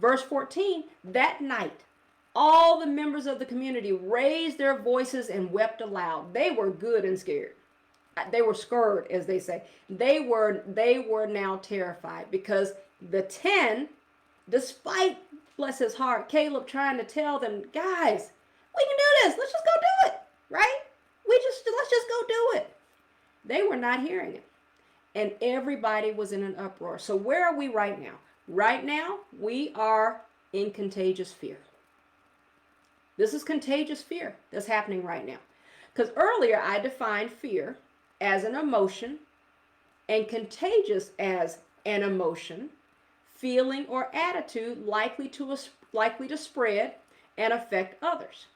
Verse 14, that night, all the members of the community raised their voices and wept aloud. They were good and scared. They were scared, as they say. They were now terrified because the 10, despite, bless his heart, Caleb trying to tell them, guys, we can do this. Let's just go do it, right? Let's just go do it. They were not hearing it. And everybody was in an uproar. So where are we right now? Right now, we are in contagious fear. This is contagious fear that's happening right now. Because earlier I defined fear as an emotion and contagious as an emotion, feeling, or attitude likely to spread and affect others.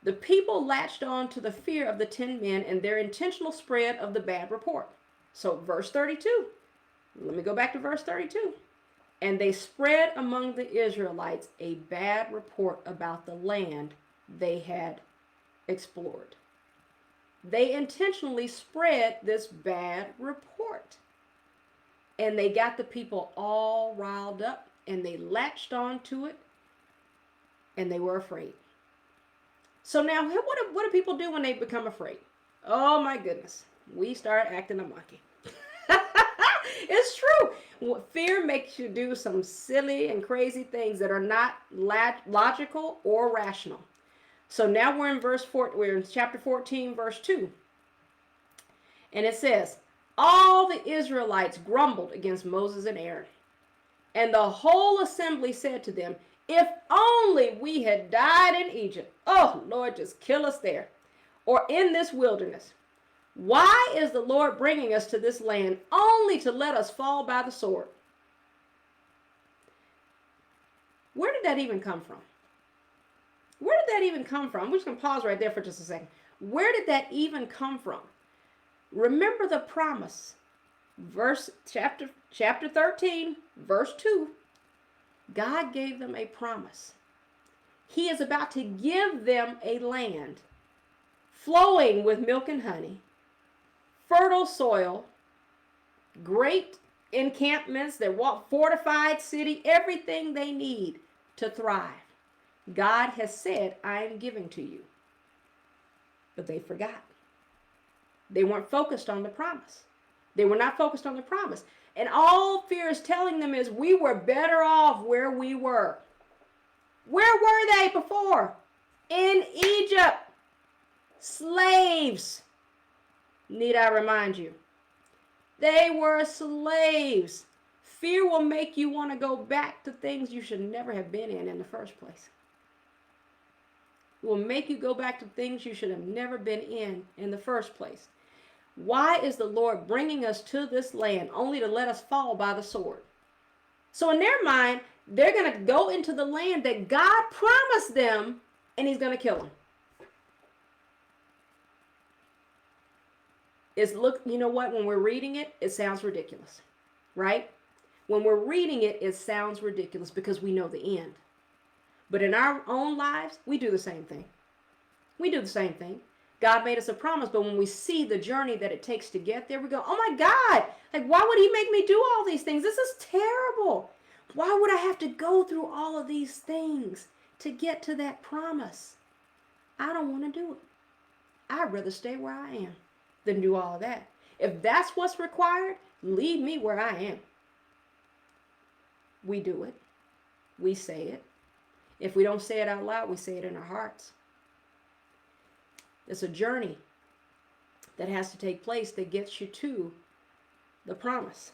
The people latched on to the fear of the 10 men and their intentional spread of the bad report. So verse 32, let me go back to verse 32. And they spread among the Israelites a bad report about the land they had explored. They intentionally spread this bad report. And they got the people all riled up and they latched on to it and they were afraid. So now what do people do when they become afraid? Oh my goodness. We start acting a monkey. It's true. Fear makes you do some silly and crazy things that are not logical or rational. So now we're in chapter 14, verse 2. And it says, all the Israelites grumbled against Moses and Aaron. And the whole assembly said to them, if only we had died in Egypt. Oh, Lord, just kill us there. Or in this wilderness. Why is the Lord bringing us to this land only to let us fall by the sword? Where did that even come from? Where did that even come from? I'm just going to pause right there for just a second. Where did that even come from? Remember the promise. Chapter 13, verse 2. God gave them a promise. He is about to give them a land flowing with milk and honey, fertile soil, great encampments, their fortified city, everything they need to thrive. God has said, I am giving to you. But they forgot. They weren't focused on the promise. They were not focused on the promise. And all fear is telling them is we were better off where we were. Where were they before? In Egypt. Slaves. Need I remind you? They were slaves. Fear will make you want to go back to things you should never have been in the first place. It will make you go back to things you should have never been in the first place. Why is the Lord bringing us to this land only to let us fall by the sword? So in their mind, they're going to go into the land that God promised them, and he's going to kill them. You know what? When we're reading it, it sounds ridiculous, right? When we're reading it, it sounds ridiculous because we know the end. But in our own lives, we do the same thing. We do the same thing. God made us a promise, but when we see the journey that it takes to get there, we go, oh my God, like why would he make me do all these things? This is terrible. Why would I have to go through all of these things to get to that promise? I don't want to do it. I'd rather stay where I am than do all of that. If that's what's required, leave me where I am. We do it. We say it. If we don't say it out loud, we say it in our hearts. It's a journey that has to take place that gets you to the promise.